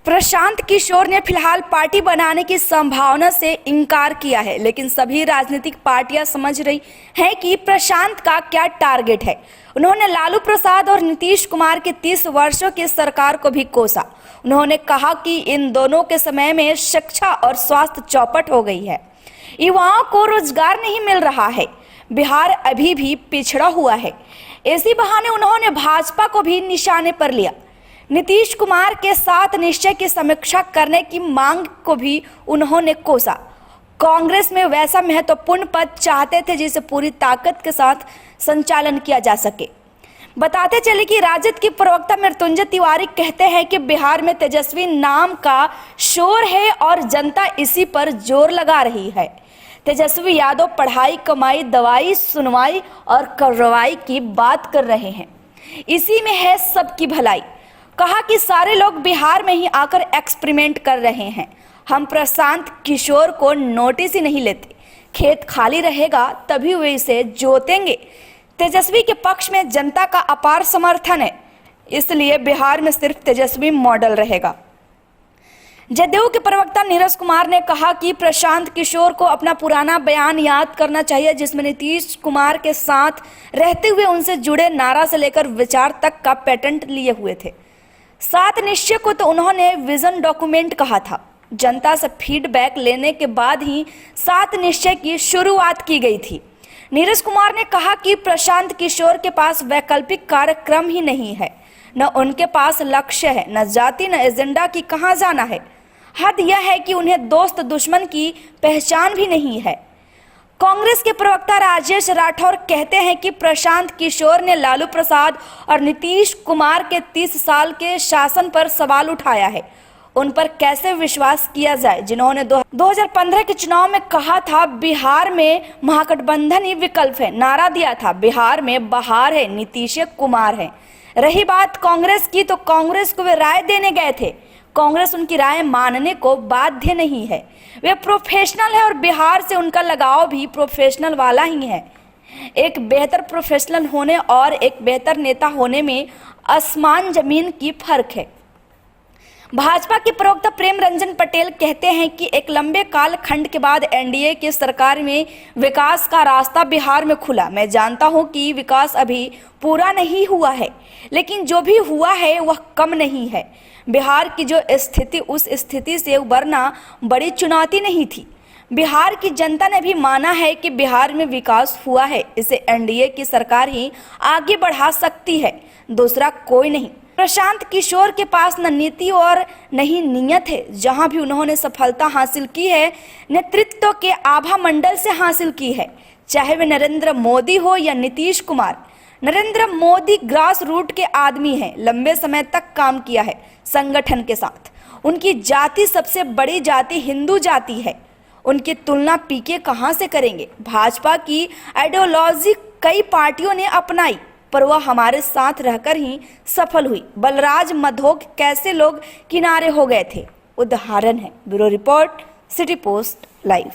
प्रशांत किशोर ने फिलहाल पार्टी बनाने की संभावना से इनकार किया है, लेकिन सभी राजनीतिक पार्टियां समझ रही हैं कि प्रशांत का क्या टारगेट है। उन्होंने लालू प्रसाद और नीतीश कुमार की 30 वर्षों की सरकार को भी कोसा। उन्होंने कहा कि इन दोनों के समय में शिक्षा और स्वास्थ्य चौपट हो गई है, युवाओं को रोजगार नहीं मिल रहा है, बिहार अभी भी पिछड़ा हुआ है। इसी बहाने उन्होंने भाजपा को भी निशाने पर लिया। नीतीश कुमार के साथ निश्चय की समीक्षा करने की मांग को भी उन्होंने कोसा। कांग्रेस में वैसा महत्वपूर्ण पद चाहते थे जिसे पूरी ताकत के साथ संचालन किया जा सके। बताते चले कि राजद की प्रवक्ता मृत्युंजय तिवारी कहते हैं कि बिहार में तेजस्वी नाम का शोर है और जनता इसी पर जोर लगा रही है। तेजस्वी यादव पढ़ाई, कमाई, दवाई, सुनवाई और कार्रवाई की बात कर रहे हैं, इसी में है सबकी भलाई। कहा कि सारे लोग बिहार में ही आकर एक्सपेरिमेंट कर रहे हैं। हम प्रशांत किशोर को नोटिस ही नहीं लेते, खेत खाली रहेगा तभी वे इसे जोतेंगे। तेजस्वी के पक्ष में जनता का अपार समर्थन है, इसलिए बिहार में सिर्फ तेजस्वी मॉडल रहेगा। जदयू के प्रवक्ता नीरज कुमार ने कहा कि प्रशांत किशोर को अपना पुराना बयान याद करना चाहिए, जिसमें नीतीश कुमार के साथ रहते हुए उनसे जुड़े नारा से लेकर विचार तक का पेटेंट लिए हुए थे। 7 निश्चय को तो उन्होंने विजन डॉक्यूमेंट कहा था। जनता से फीडबैक लेने के बाद ही 7 निश्चय की शुरुआत की गई थी। नीरज कुमार ने कहा कि प्रशांत किशोर के पास वैकल्पिक कार्यक्रम ही नहीं है, न उनके पास लक्ष्य है, न जाति, न एजेंडा की कहाँ जाना है। हद यह है कि उन्हें दोस्त दुश्मन की पहचान भी नहीं है। कांग्रेस के प्रवक्ता राजेश राठौर कहते हैं कि प्रशांत किशोर ने लालू प्रसाद और नीतीश कुमार के 30 साल के शासन पर सवाल उठाया है। उन पर कैसे विश्वास किया जाए, जिन्होंने 2015 के चुनाव में कहा था बिहार में महागठबंधन ही विकल्प है, नारा दिया था बिहार में बहार है, नीतीश कुमार है। रही बात कांग्रेस की, तो कांग्रेस को वे राय देने गए थे। कांग्रेस उनकी राय मानने को बाध्य नहीं है। वे प्रोफेशनल है और बिहार से उनका लगाव भी प्रोफेशनल वाला ही है। एक बेहतर प्रोफेशनल होने और एक बेहतर नेता होने में आसमान जमीन की फर्क है। भाजपा के प्रवक्ता प्रेम रंजन पटेल कहते हैं कि एक लंबे काल खंड के बाद एनडीए की सरकार में विकास का रास्ता बिहार में खुला। मैं जानता हूं कि विकास अभी पूरा नहीं हुआ है, लेकिन जो भी हुआ है वह कम नहीं है। बिहार की जो स्थिति, उस स्थिति से उबरना बड़ी चुनौती नहीं थी। बिहार की जनता ने भी माना है कि बिहार में विकास हुआ है, इसे एनडीए की सरकार ही आगे बढ़ा सकती है, दूसरा कोई नहीं। प्रशांत किशोर के पास न नीति और न ही नीयत है। जहां भी उन्होंने सफलता हासिल की है, नेतृत्व के आभा मंडल से हासिल की है, चाहे वे नरेंद्र मोदी हो या नीतीश कुमार। नरेंद्र मोदी ग्रास रूट के आदमी हैं, लंबे समय तक काम किया है संगठन के साथ। उनकी जाति सबसे बड़ी जाति हिंदू जाति है, उनकी तुलना पीके कहां से करेंगे। भाजपा की आइडियोलॉजी कई पार्टियों ने अपनाई, पर वह हमारे साथ रहकर ही सफल हुई। बलराज मधोक कैसे लोग किनारे हो गए थे, उदाहरण है। Bureau report, city post live.